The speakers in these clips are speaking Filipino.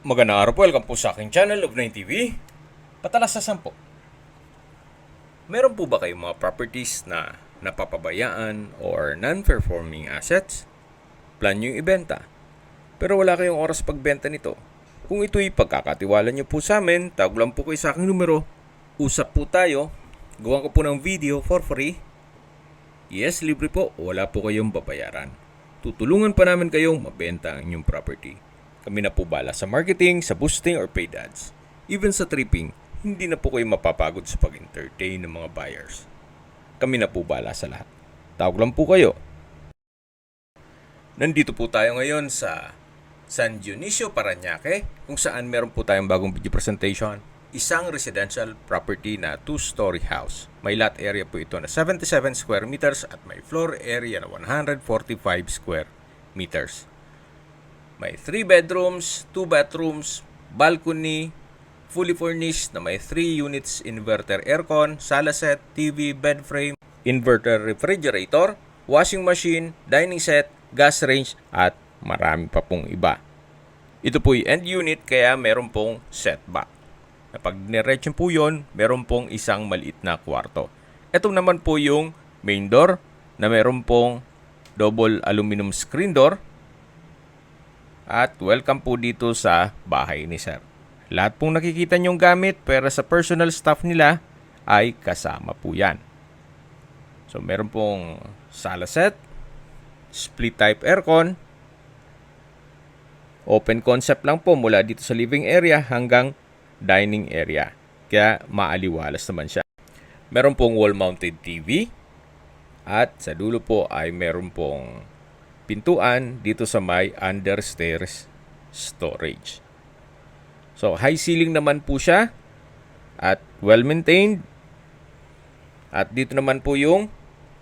Magandang araw po, welcome po sa aking channel of 9TV. Patalas sa 10. Meron po ba kayong mga properties na napapabayaan or non-performing assets? Plan nyo yung ibenta, pero wala kayong oras pagbenta nito. Kung ito'y pagkakatiwala nyo po sa amin, tawag lang po kayo sa aking numero. Usap po tayo, gawa ko po ng video for free. Yes, libre po, wala po kayong babayaran. Tutulungan pa namin kayong mabenta ang inyong property. Kami na po bala sa marketing, sa boosting or paid ads. Even sa tripping, hindi na po kayo mapapagod sa pag-entertain ng mga buyers. Kami na po bala sa lahat. Tawag lang po kayo. Nandito po tayo ngayon sa San Dionisio, Parañaque, kung saan meron po tayong bagong video presentation. Isang residential property na 2-story house. May lot area po ito na 77 square meters at may floor area na 145 square meters. May 3 bedrooms, 2 bathrooms, balcony, fully furnished na may 3 units inverter aircon, sala set, TV, bed frame, inverter refrigerator, washing machine, dining set, gas range at marami pa pong iba. Ito po yung end unit kaya meron pong setback. Kapag niretso po yun, meron pong isang maliit na kwarto. Ito naman po yung main door na meron pong double aluminum screen door. At welcome po dito sa bahay ni Sir. Lahat pong nakikita nyong gamit pero sa personal stuff nila ay kasama po yan. So meron pong sala set, split type aircon, open concept lang po mula dito sa living area hanggang dining area. Kaya maaliwalas naman siya. Meron pong wall mounted TV at sa dulo po ay meron pong pintuan dito sa may understairs storage. So high ceiling naman po siya at well maintained. At dito naman po yung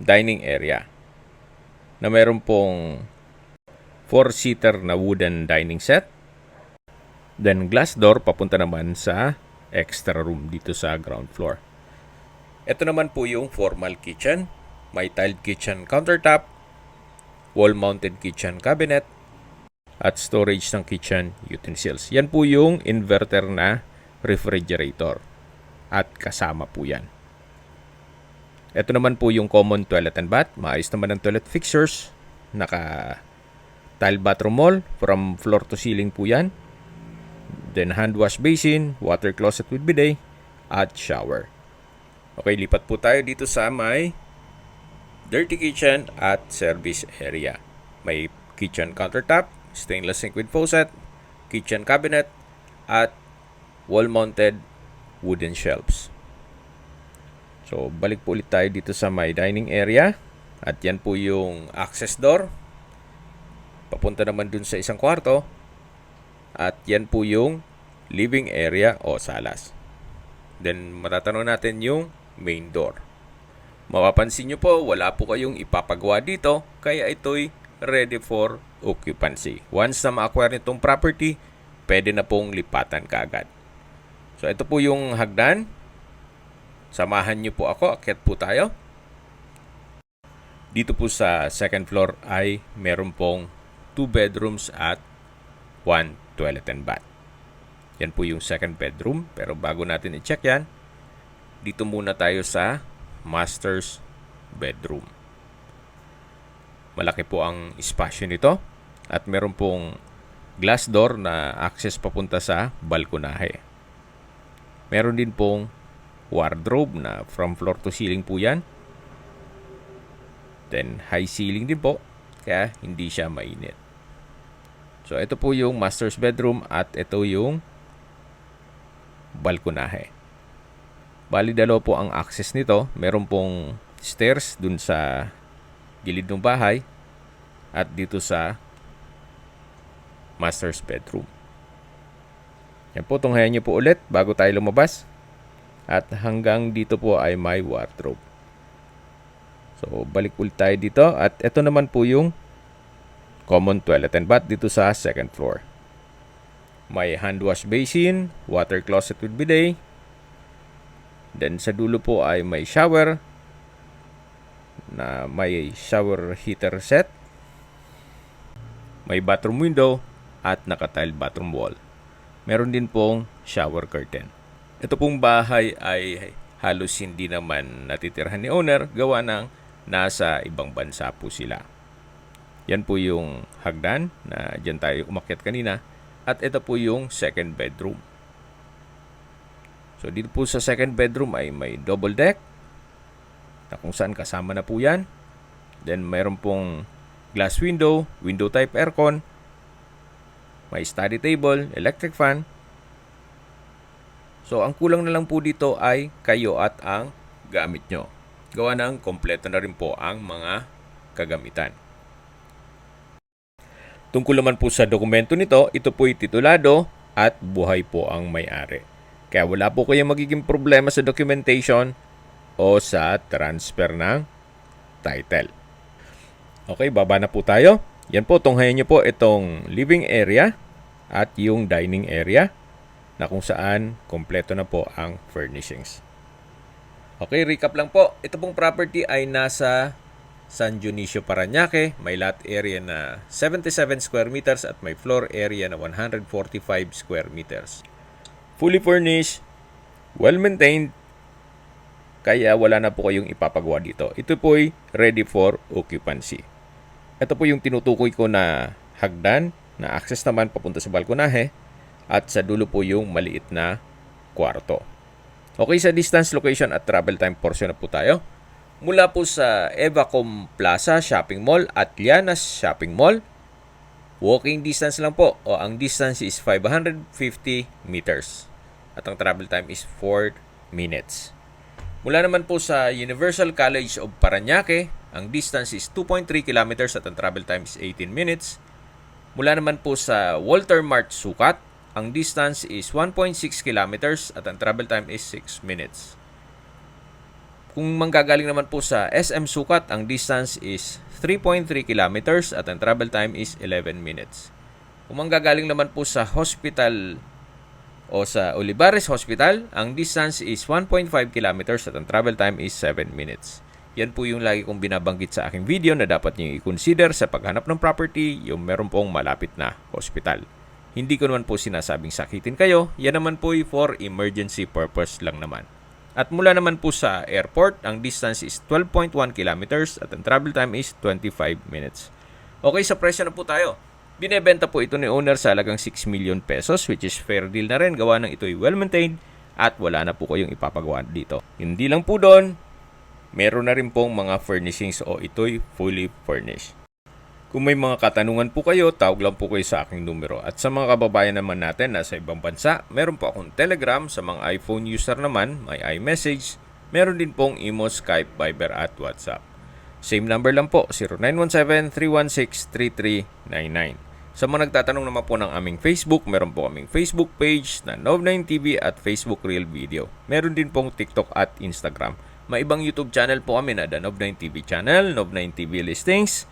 dining area na meron pong 4-seater na wooden dining set. Then glass door papunta naman sa extra room dito sa ground floor. Ito naman po yung formal kitchen. May tiled kitchen countertop, wall-mounted kitchen cabinet, at storage ng kitchen utensils. Yan po yung inverter na refrigerator. At kasama po yan. Ito naman po yung common toilet and bath. Maayos naman ang toilet fixtures. Naka-tile bathroom wall from floor to ceiling po yan. Then hand wash basin, water closet with bidet, at shower. Okay, lipat po tayo dito sa may dirty kitchen at service area. May kitchen countertop, stainless sink with faucet, kitchen cabinet, at wall-mounted wooden shelves. So, balik po ulit tayo dito sa may dining area. At yan po yung access door. Papunta naman dun sa isang kwarto. At yan po yung living area o salas. Then, matatanong natin yung main door. Mapapansin nyo po, wala po kayong ipapagawa dito, kaya ito'y ready for occupancy. Once na ma-acquire nitong property, pwede na pong lipatan kaagad. So, ito po yung hagdan. Samahan nyo po ako, akyat po tayo. Dito po sa second floor ay meron pong 2 bedrooms at 1 toilet and bath. Yan po yung second bedroom, pero bago natin i-check yan, dito muna tayo sa master's bedroom. Malaki po ang espasyo nito at meron pong glass door na access papunta sa balkonahe. Meron din pong wardrobe na from floor to ceiling po yan. Then high ceiling din po kaya hindi siya mainit. So ito po yung master's bedroom at ito yung balkonahe. Bali dalawa po ang access nito. Meron pong stairs dun sa gilid ng bahay at dito sa master's bedroom. Yan po, tunghayan nyo po ulit bago tayo lumabas. At hanggang dito po ay may wardrobe. So balik ulit tayo dito. At ito naman po yung common toilet and bath dito sa second floor. May hand wash basin, water closet with bidet. Then sa dulo po ay may shower na may shower heater set. May bathroom window at naka-tile bathroom wall. Meron din pong shower curtain. Ito pong bahay ay halos hindi naman natitirhan ni owner, gawa ng nasa ibang bansa po sila. Yan po yung hagdan na dyan tayo umakyat kanina. At ito po yung second bedroom. So dito po sa second bedroom ay may double deck na kung saan kasama na po yan. Then mayroon pong glass window, window type aircon, may study table, electric fan. So ang kulang na lang po dito ay kayo at ang gamit nyo. Gawa ng kompleto na rin po ang mga kagamitan. Tungkol naman po sa dokumento nito, ito po'y titulado at buhay po ang may-ari. Kaya wala po kayong magiging problema sa documentation o sa transfer ng title. Okay, baba na po tayo. Yan po, tunghayan nyo po itong living area at yung dining area na kung saan kompleto na po ang furnishings. Okay, recap lang po. Ito pong property ay nasa San Dionisio, Parañaque. May lot area na 77 square meters at may floor area na 145 square meters. Fully furnished, well-maintained, kaya wala na po kayong ipapagawa dito. Ito po'y ready for occupancy. Ito po yung tinutukoy ko na hagdan, na access naman papunta sa balkonahe, at sa dulo po yung maliit na kwarto. Okay, sa distance, location at travel time portion na po tayo. Mula po sa Evacom Plaza Shopping Mall at Lianas Shopping Mall, walking distance lang po, o ang distance is 550 meters. At ang travel time is 4 minutes. Mula naman po sa Universal College of Parañaque, ang distance is 2.3 kilometers at ang travel time is 18 minutes. Mula naman po sa Walter Mart Sukat, ang distance is 1.6 kilometers at ang travel time is 6 minutes. Kung manggagaling naman po sa SM Sukat, ang distance is 3.3 kilometers at ang travel time is 11 minutes. Kung manggagaling naman po sa hospital o sa Olivares Hospital, ang distance is 1.5 kilometers at ang travel time is 7 minutes. Yan po yung lagi kong binabanggit sa aking video na dapat niyo i-consider sa paghanap ng property, yung meron pong malapit na hospital. Hindi ko naman po sinasabing sakitin kayo, yan naman po for emergency purpose lang naman. At mula naman po sa airport, ang distance is 12.1 kilometers at ang travel time is 25 minutes. Okay, sa presyo na po tayo. Binebenta po ito ni owner sa halagang 6 million pesos, which is fair deal na rin, gawa ng ito'y well-maintained at wala na po kayong ipapagawa dito. Hindi lang po doon, meron na rin pong mga furnishings o ito'y fully furnished. Kung may mga katanungan po kayo, tawag lang po kayo sa aking numero. At sa mga kababayan naman natin na sa ibang bansa, meron po akong Telegram. Sa mga iPhone user naman, may iMessage. Meron din pong Imo, Skype, Viber at WhatsApp. Same number lang po, 0917-316-3399. Sa mga nagtatanong naman po ng aming Facebook, meron po kaming Facebook page na Nov9TV at Facebook Real Video. Meron din pong TikTok at Instagram. May ibang YouTube channel po kami na The Nov9TV Channel, Nov9TV Listings,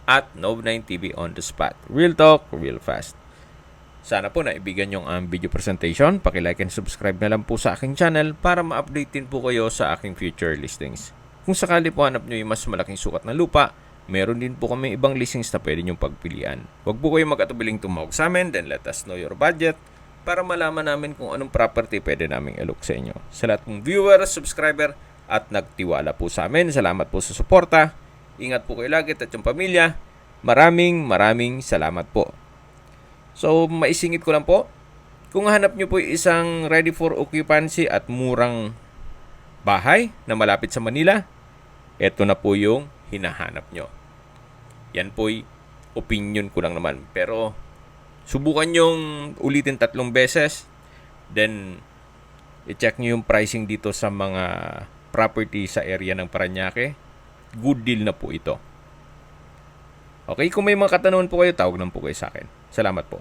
at Nov9TV On The Spot. Real talk, real fast. Sana po naibigan yung video presentation. Paki-like and subscribe na lang po sa aking channel para ma-update din po kayo sa aking future listings. Kung sakali po hanap nyo yung mas malaking sukat na lupa, meron din po kami ibang listings na pwede nyong pagpilian. Huwag po kayo mag-atubiling tumawag sa amin, then let us know your budget para malaman namin kung anong property pwede naming i-look sa inyo. Sa lahat ng viewer, subscriber, at nagtiwala po sa amin, salamat po sa suporta. Ingat po kayo lagi at yung pamilya. Maraming salamat po. So, maisingit ko lang po. Kung hanap nyo po isang ready for occupancy at murang bahay na malapit sa Manila, eto na po yung hinahanap nyo. Yan po'y opinion ko lang naman. Pero, subukan nyong ulitin 3 beses. Then, i-check nyo yung pricing dito sa mga property sa area ng Parañaque. Good deal na po ito. Okay, kung may mga katanungan po kayo, tawag lang po kayo sa akin. Salamat po.